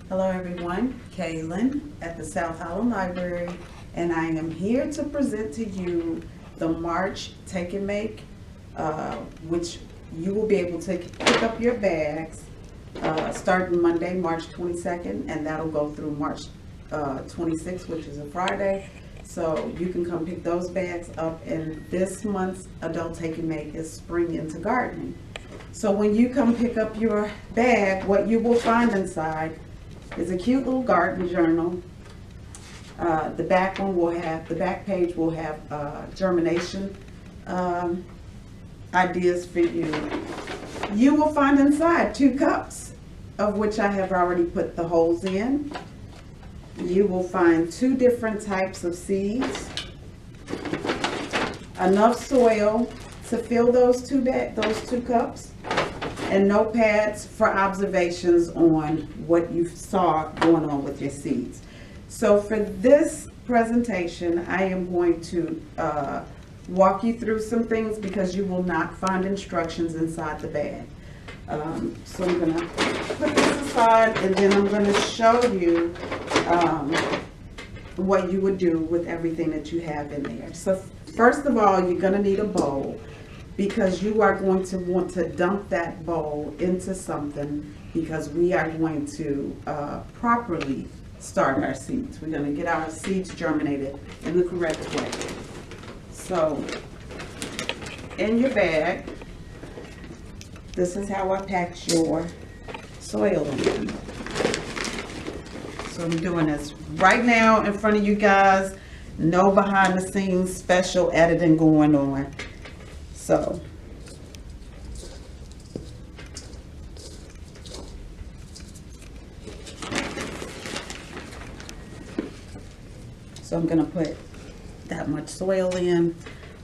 Hello everyone, Kaylynn at the South Hollow Library, and I am here to present to you the March Take and Make, which you will be able to pick up your bags starting Monday, March 22nd, and that'll go through March 26th, which is a Friday. So you can come pick those bags up, and this month's Adult Take and Make is Spring into Gardening. So when you come pick up your bag, what you will find inside is a cute little garden journal. The back page will have germination ideas for you. You will find inside 2 cups, of which I have already put the holes in. You will find 2 different types of seeds, enough soil to fill those two cups, and notepads for observations on what you saw going on with your seeds. So for this presentation, I am going to walk you through some things because you will not find instructions inside the bag. So I'm going to put this aside, and then I'm going to show you what you would do with everything that you have in there. So first of all, you're going to need a bowl, because you are going to want to dump that bowl into something, because we are going to properly start our seeds. We're going to get our seeds germinated in the correct way. So in your bag, this is how I packed your soil in. So I'm doing this right now in front of you guys. No behind the scenes special editing going on. So I'm going to put that much soil in.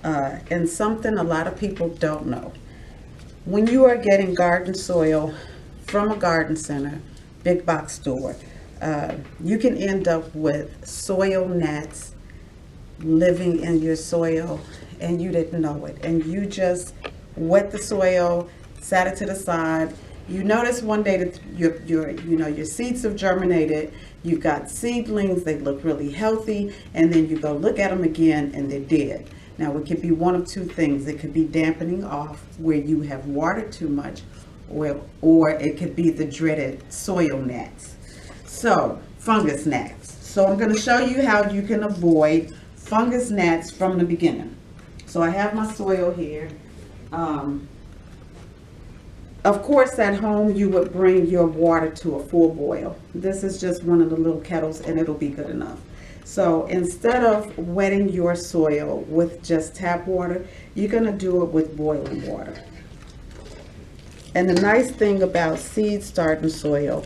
And something a lot of people don't know. When you are getting garden soil from a garden center, big box store, you can end up with soil gnats living in your soil, and you didn't know it, and you just wet the soil, sat it to the side. You notice one day that your seeds have germinated. You've got seedlings, they look really healthy, and then you go look at them again and they're dead. Now it could be one of 2 things. It could be dampening off where you have watered too much, or it could be the dreaded soil gnats. So fungus gnats. So I'm going to show you how you can avoid fungus gnats from the beginning. So I have my soil here. Of course, at home you would bring your water to a full boil. This is just one of the little kettles, and it'll be good enough. So instead of wetting your soil with just tap water, you're going to do it with boiling water. And the nice thing about seed starting soil,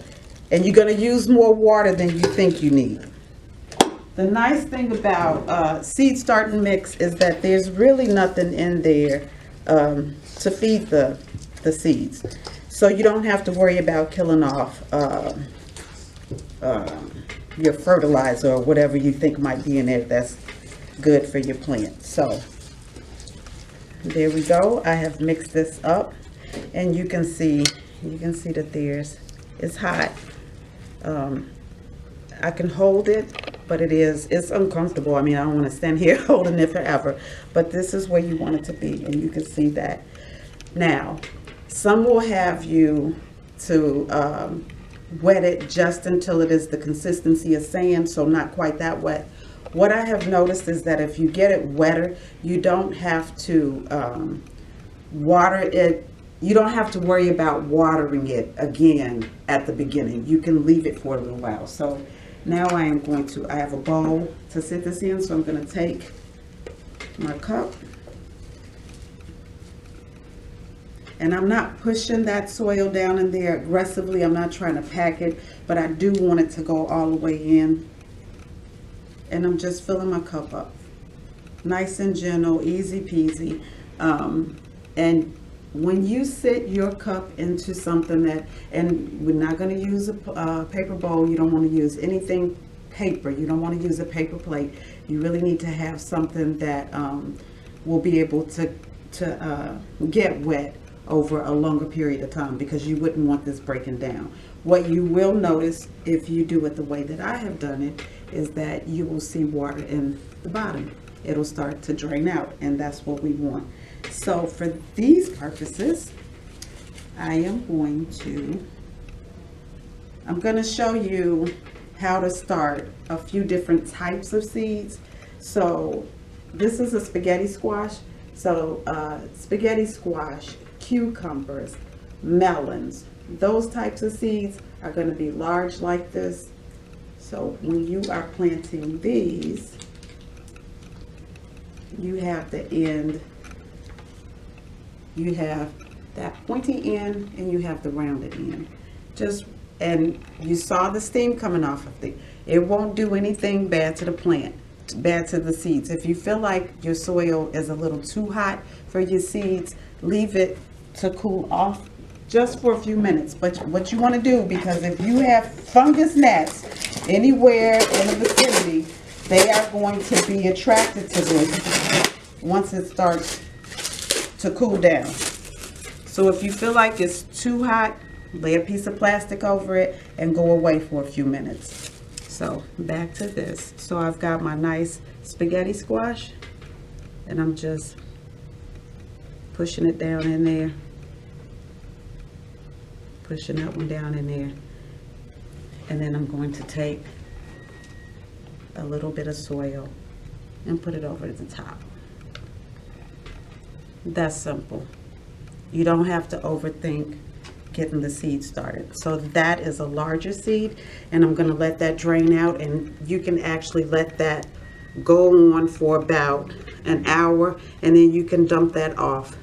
and you're going to use more water than you think you need. The nice thing about seed starting mix is that there's really nothing in there to feed the seeds. So you don't have to worry about killing off your fertilizer or whatever you think might be in there that's good for your plant. So there we go. I have mixed this up, and you can see that it's hot. I can hold it, but it's uncomfortable. I mean, I don't want to stand here holding it forever, but this is where you want it to be, and you can see that. Now, some will have you to wet it just until it is the consistency of sand, so not quite that wet. What I have noticed is that if you get it wetter, you don't have to water it. You don't have to worry about watering it again at the beginning. You can leave it for a little while. So now I have a bowl to sit this in, so I'm going to take my cup. And I'm not pushing that soil down in there aggressively. I'm not trying to pack it, but I do want it to go all the way in. And I'm just filling my cup up. Nice and gentle, easy peasy. And when you sit your cup into something and we're not going to use a paper bowl, you don't want to use anything paper, you don't want to use a paper plate. You really need to have something that will be able to get wet over a longer period of time, because you wouldn't want this breaking down. What you will notice if you do it the way that I have done it is that you will see water in the bottom. It'll start to drain out, and that's what we want. So for these purposes, I'm going to show you how to start a few different types of seeds. So this is a spaghetti squash. So spaghetti squash, cucumbers, melons, those types of seeds are going to be large like this. So when you are planting these, you have the end, you have that pointy end, and you have the rounded end. And you saw the steam coming off of it won't do anything bad to the plant, bad to the seeds. If you feel like your soil is a little too hot for your seeds, leave it to cool off just for a few minutes. But what you want to do, because if you have fungus gnats anywhere in the vicinity, they are going to be attracted to this once it starts to cool down. So if you feel like it's too hot, lay a piece of plastic over it and go away for a few minutes. So back to this. So I've got my nice spaghetti squash, and I'm just pushing it down in there, pushing that one down in there, and then I'm going to take a little bit of soil and put it over at the top. That's simple. You don't have to overthink getting the seed started. So that is a larger seed, and I'm going to let that drain out, and you can actually let that go on for about an hour, and then you can dump that off.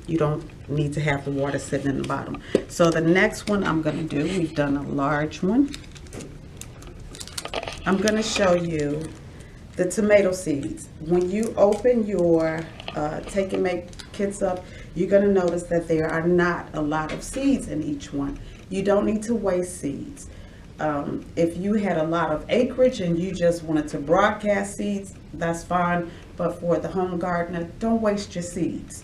You don't need to have the water sitting in the bottom. So the next one I'm going to do, we've done a large one. I'm going to show you the tomato seeds. When you open your Take and Make kits up, you're going to notice that there are not a lot of seeds in each one. You don't need to waste seeds. If you had a lot of acreage and you just wanted to broadcast seeds, that's fine. But for the home gardener, don't waste your seeds.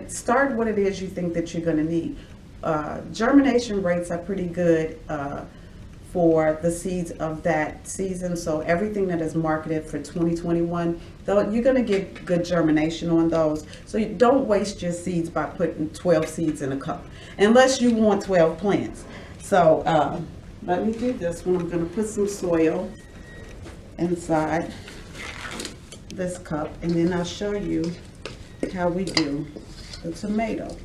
Start what it is you think that you're going to need. Germination rates are pretty good for the seeds of that season. So everything that is marketed for 2021, though, you're going to get good germination on those. So you don't waste your seeds by putting 12 seeds in a cup, unless you want 12 plants. So let me do this one. I'm going to put some soil inside this cup, and then I'll show you how we do the tomato.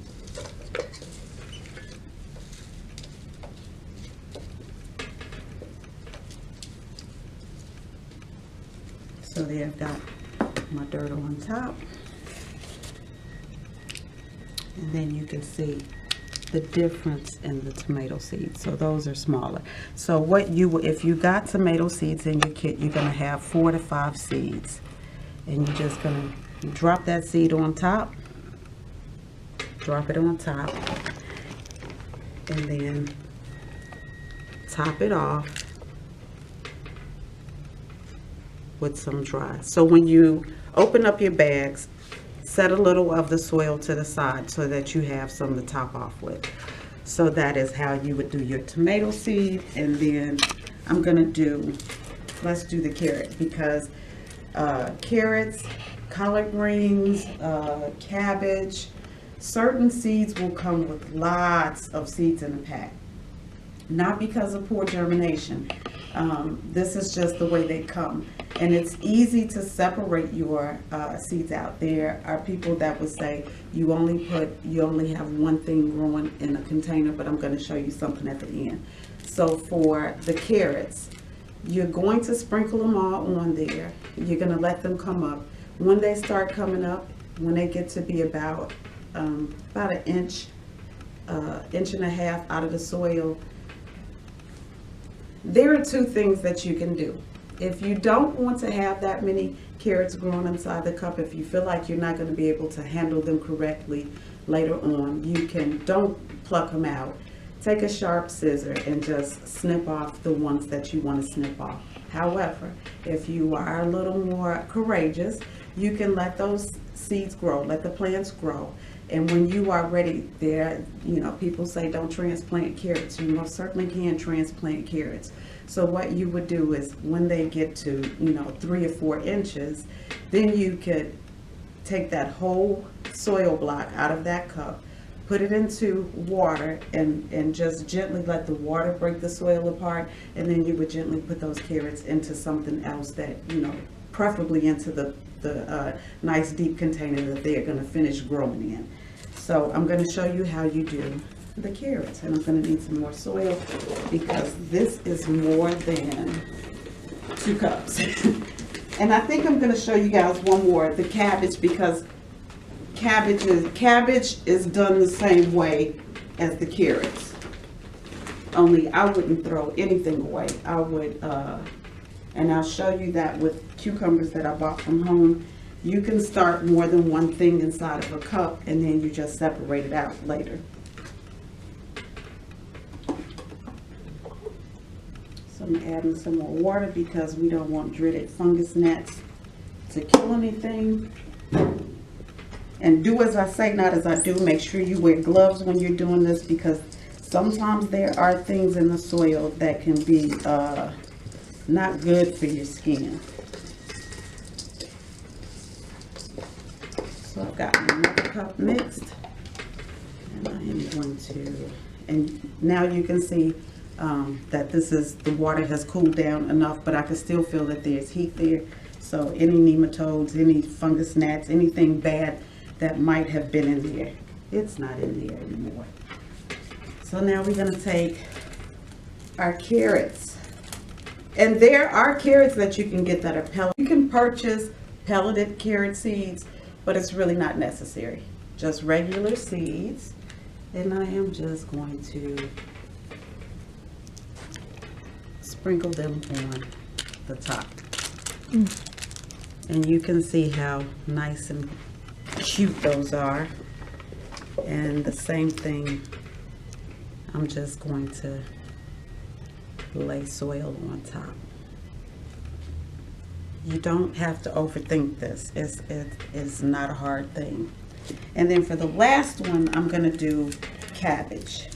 So there, I've got my dirt on top, and then you can see the difference in the tomato seeds. So those are smaller. So if you got tomato seeds in your kit, you're gonna have 4 to 5 seeds, and you're just gonna drop that seed on top, drop it on top, and then top it off with some dry. So when you open up your bags, set a little of the soil to the side so that you have some to top off with. So that is how you would do your tomato seed. And then I'm gonna let's do the carrot, because carrots, collard greens, cabbage, certain seeds will come with lots of seeds in a pack. Not because of poor germination. This is just the way they come. And it's easy to separate your seeds out. There are people that would say you only have one thing growing in a container, but I'm going to show you something at the end. So for the carrots, you're going to sprinkle them all on there. You're going to let them come up. When they start coming up, when they get to be about an inch, inch and a half out of the soil, there are 2 things that you can do. If you don't want to have that many carrots growing inside the cup, if you feel like you're not going to be able to handle them correctly later on, don't pluck them out. Take a sharp scissor and just snip off the ones that you want to snip off. However, if you are a little more courageous, you can let those seeds grow, let the plants grow. And when you are ready, there, you know, people say don't transplant carrots. You most certainly can transplant carrots. So what you would do is when they get to, you know, 3 or 4 inches, then you could take that whole soil block out of that cup, put it into water, and just gently let the water break the soil apart, and then you would gently put those carrots into something else that, you know, preferably into the nice deep container that they're going to finish growing in. So I'm going to show you how you do the carrots, and I'm going to need some more soil because this is more than 2 cups. And I think I'm going to show you guys one more, the cabbage, because cabbage is done the same way as the carrots. Only I wouldn't throw anything away. I would, and I'll show you that with cucumbers that I bought from home. You can start more than one thing inside of a cup, and then you just separate it out later. So I'm adding some more water because we don't want dreaded fungus gnats to kill anything. And do as I say, not as I do. Make sure you wear gloves when you're doing this, because sometimes there are things in the soil that can be not good for your skin. So I've got another cup mixed, and I am going to, and now you can see that the water has cooled down enough, but I can still feel that there's heat there. So any nematodes, any fungus gnats, anything bad that might have been in there, it's not in there anymore. So now we're going to take our carrots, and there are carrots that you can get that are pelleted. You can purchase pelleted carrot seeds, but it's really not necessary. Just regular seeds, and I am just going to sprinkle them on the top. And you can see how nice and cute those are. And the same thing, I'm just going to lay soil on top. You don't have to overthink this. It's not a hard thing. And then for the last one, I'm going to do cabbage.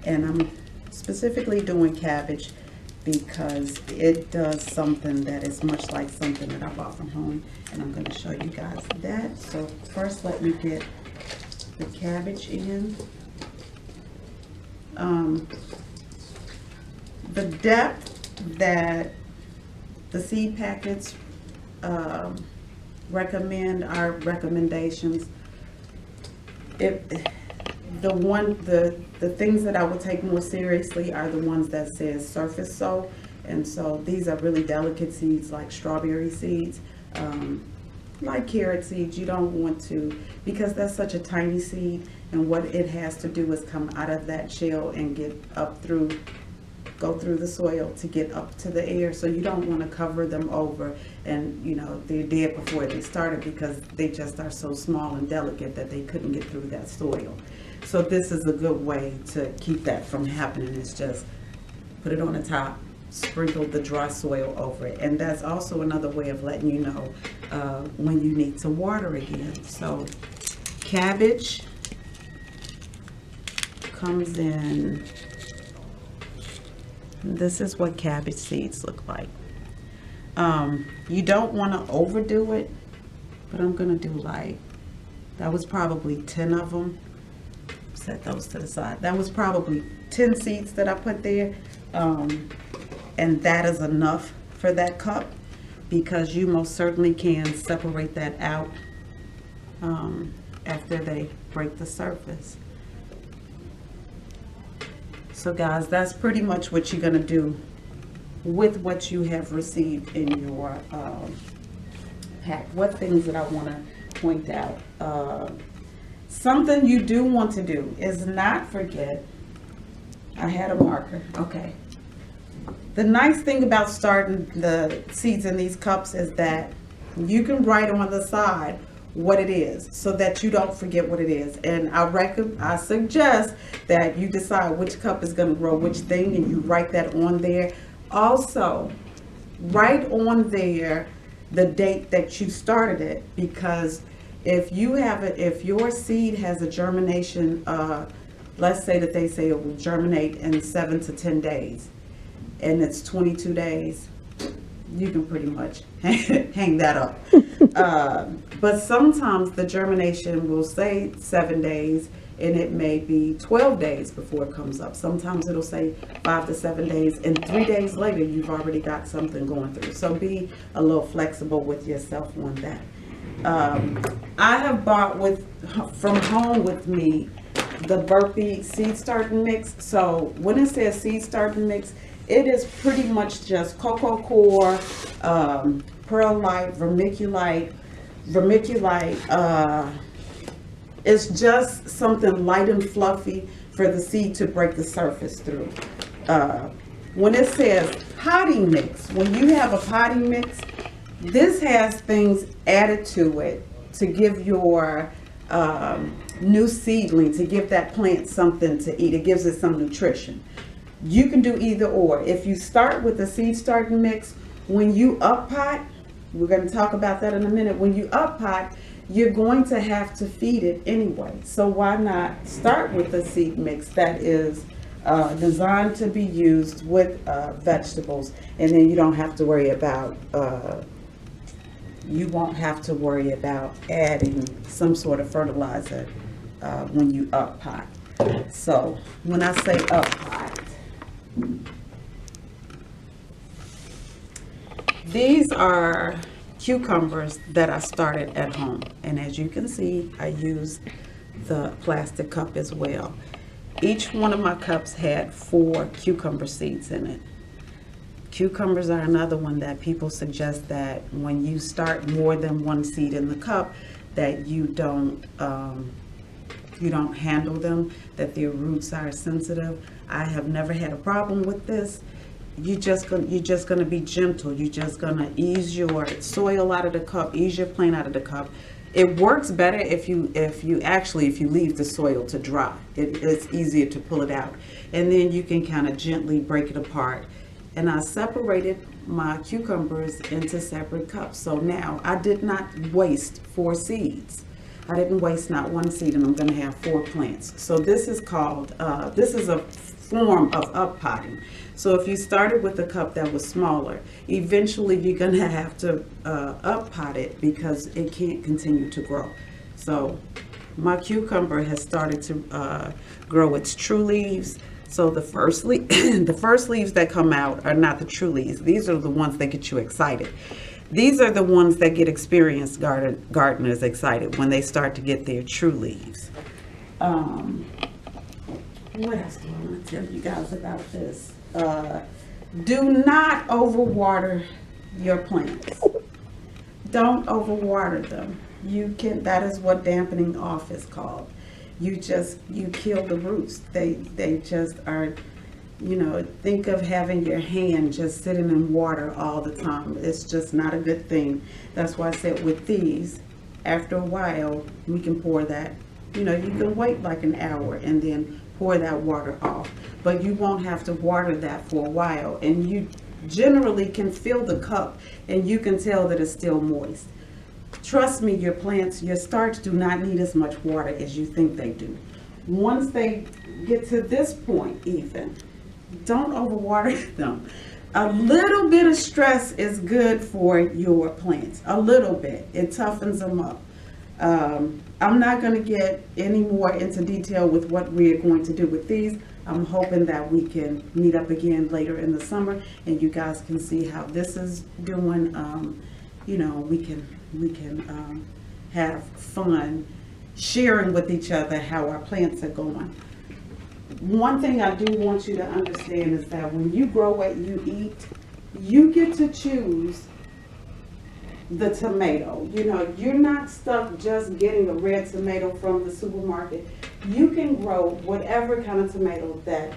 And I'm specifically doing cabbage because it does something that is much like something that I bought from home, and I'm going to show you guys that. So first, let me get the cabbage in. The depth that the seed packets recommend, our recommendations, the things that I would take more seriously are the ones that says surface sow. And so these are really delicate seeds like strawberry seeds, like carrot seeds. You don't want to, because that's such a tiny seed, and what it has to do is come out of that shell and get up through, go through the soil to get up to the air. So you don't want to cover them over and, you know, they're dead before they started, because they just are so small and delicate that they couldn't get through that soil. So this is a good way to keep that from happening. It's just put it on the top, sprinkle the dry soil over it. And that's also another way of letting you know when you need to water again. So cabbage comes in. This is what cabbage seeds look like. You don't want to overdo it, but I'm gonna do like, that was probably 10 of them. Set those to the side. That was probably 10 seeds that I put there, and that is enough for that cup, because you most certainly can separate that out after they break the surface. So guys, that's pretty much what you're gonna do with what you have received in your pack. What things that I want to point out? Something you do want to do is not forget, I had a marker, okay. The nice thing about starting the seeds in these cups is that you can write on the side what it is, so that you don't forget what it is. And I suggest that you decide which cup is going to grow which thing, and you write that on there. Also, write on there the date that you started it, because if your seed has a germination, let's say that they say it will germinate in 7 to 10 days, and it's 22 days, you can pretty much hang that up. But sometimes the germination will say 7 days, and it may be 12 days before it comes up. Sometimes it'll say 5 to 7 days, and 3 days later you've already got something going through. So be a little flexible with yourself on that. I have bought from home with me the Burpee seed starting mix. So when it says seed starting mix, it is pretty much just cocoa core, perlite, vermiculite. It's just something light and fluffy for the seed to break the surface through. When it says potting mix, when you have a potting mix, this has things added to it to give your new seedling, to give that plant something to eat. It gives it some nutrition. You can do either or. If you start with the seed starting mix, when you up pot, we're going to talk about that in a minute. When you up pot, you're going to have to feed it anyway. So why not start with a seed mix that is designed to be used with vegetables, and then you don't have to worry about you won't have to worry about adding some sort of fertilizer when you up pot. So when I say up pot, these are cucumbers that I started at home, and as you can see, I use the plastic cup as well. Each one of my cups had 4 cucumber seeds in it. Cucumbers are another one that people suggest that when you start more than 1 seed in the cup, that you don't handle them, that their roots are sensitive. I have never had a problem with this. You're just gonna be gentle. You're just gonna ease your soil out of the cup, ease your plant out of the cup. It works better if you leave the soil to dry. It's easier to pull it out, and then you can kind of gently break it apart. And I separated my cucumbers into separate cups. So now I did not waste 4 seeds. I didn't waste not 1 seed, and I'm going to have 4 plants. So this is called, this is a form of up potting. So if you started with a cup that was smaller, eventually you're going to have to up pot it because it can't continue to grow. So my cucumber has started to grow its true leaves. So the first leaves that come out are not the true leaves. These are the ones that get you excited. These are the ones that get experienced gardeners excited when they start to get their true leaves. What else do I want to tell you guys about this? Do not overwater your plants. Don't overwater them. That is what dampening off is called. You kill the roots. They just are, think of having your hand just sitting in water all the time. It's just not a good thing. That's why I said with these, after a while, we can pour that, you can wait like an hour and then pour that water off. But you won't have to water that for a while. And you generally can fill the cup and you can tell that it's still moist. Trust me, your plants, your starts do not need as much water as you think they do. Once they get to this point even, don't overwater them. A little bit of stress is good for your plants. A little bit. It toughens them up. I'm not going to get any more into detail with what we're going to do with these. I'm hoping that we can meet up again later in the summer and you guys can see how this is doing. We can have fun sharing with each other how our plants are going. One thing I do want you to understand is that when you grow what you eat, you get to choose the tomato. You're not stuck just getting a red tomato from the supermarket. You can grow whatever kind of tomato that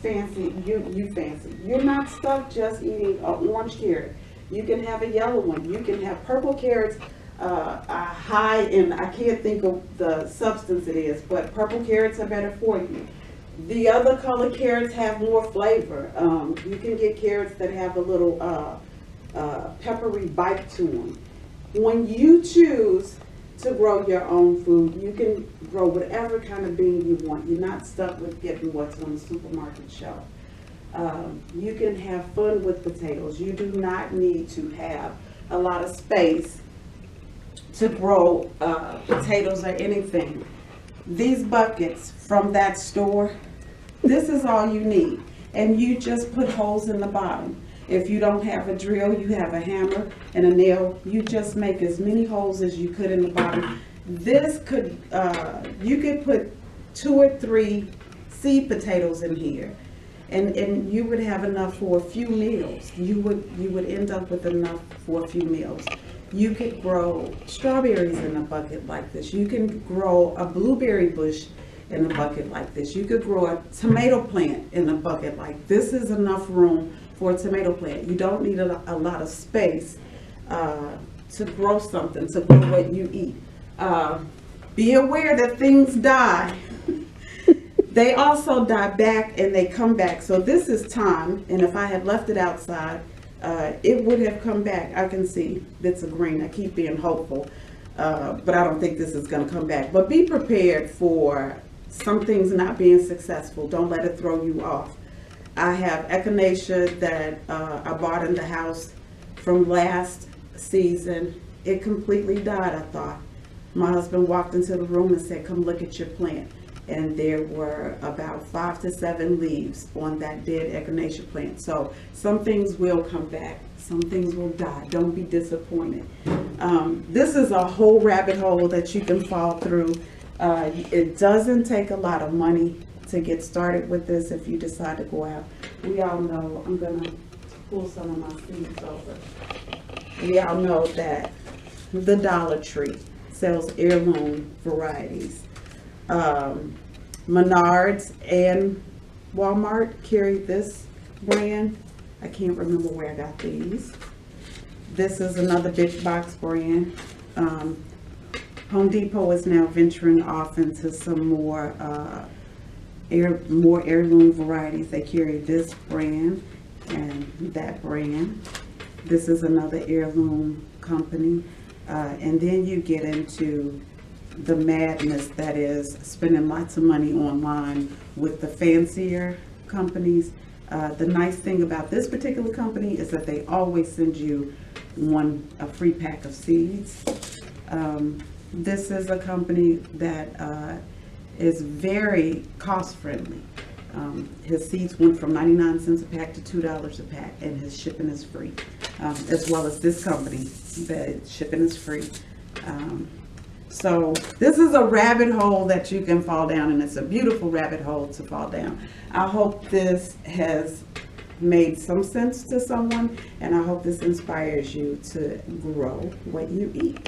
you fancy. You're not stuck just eating an orange carrot. You can have a yellow one. You can have purple carrots are high in, I can't think of the substance it is, but purple carrots are better for you. The other color carrots have more flavor. You can get carrots that have a little peppery bite to them. When you choose to grow your own food, you can grow whatever kind of bean you want. You're not stuck with getting what's on the supermarket shelf. You can have fun with potatoes. You do not need to have a lot of space to grow potatoes or anything. These buckets from that store, this is all you need. And you just put holes in the bottom. If you don't have a drill, you have a hammer and a nail. You just make as many holes as you could in the bottom. This could, you could put 2 or 3 seed potatoes in here. And you would have enough for a few meals. You would end up with enough for a few meals. You could grow strawberries in a bucket like this. You can grow a blueberry bush in a bucket like this. You could grow a tomato plant in a bucket like this. Is enough room for a tomato plant. You don't need a lot of space to grow something, to grow what you eat. Be aware that things die. They also die back and they come back. So this is thyme, and if I had left it outside, it would have come back. I can see bits of green. I keep being hopeful, but I don't think this is going to come back. But be prepared for some things not being successful. Don't let it throw you off. I have echinacea that I bought in the house from last season. It completely died, I thought. My husband walked into the room and said, "Come look at your plant." And there were about 5 to 7 leaves on that dead echinacea plant. So some things will come back, some things will die. Don't be disappointed. This is a whole rabbit hole that you can fall through. It doesn't take a lot of money to get started with this if you decide to go out. We all know, I'm gonna pull some of my seeds over. We all know that the Dollar Tree sells heirloom varieties. Menards and Walmart carry this brand. I can't remember where I got these. This is another big box brand. Home Depot is now venturing off into some more heirloom varieties. They carry this brand and that brand. This is another heirloom company. And then you get into the madness that is spending lots of money online with the fancier companies. The nice thing about this particular company is that they always send you a free pack of seeds. This is a company that is very cost friendly. His seeds went from 99 cents a pack to $2 a pack, and his shipping is free. As well as this company, the shipping is free. So this is a rabbit hole that you can fall down, and it's a beautiful rabbit hole to fall down. I hope this has made some sense to someone, and I hope this inspires you to grow what you eat.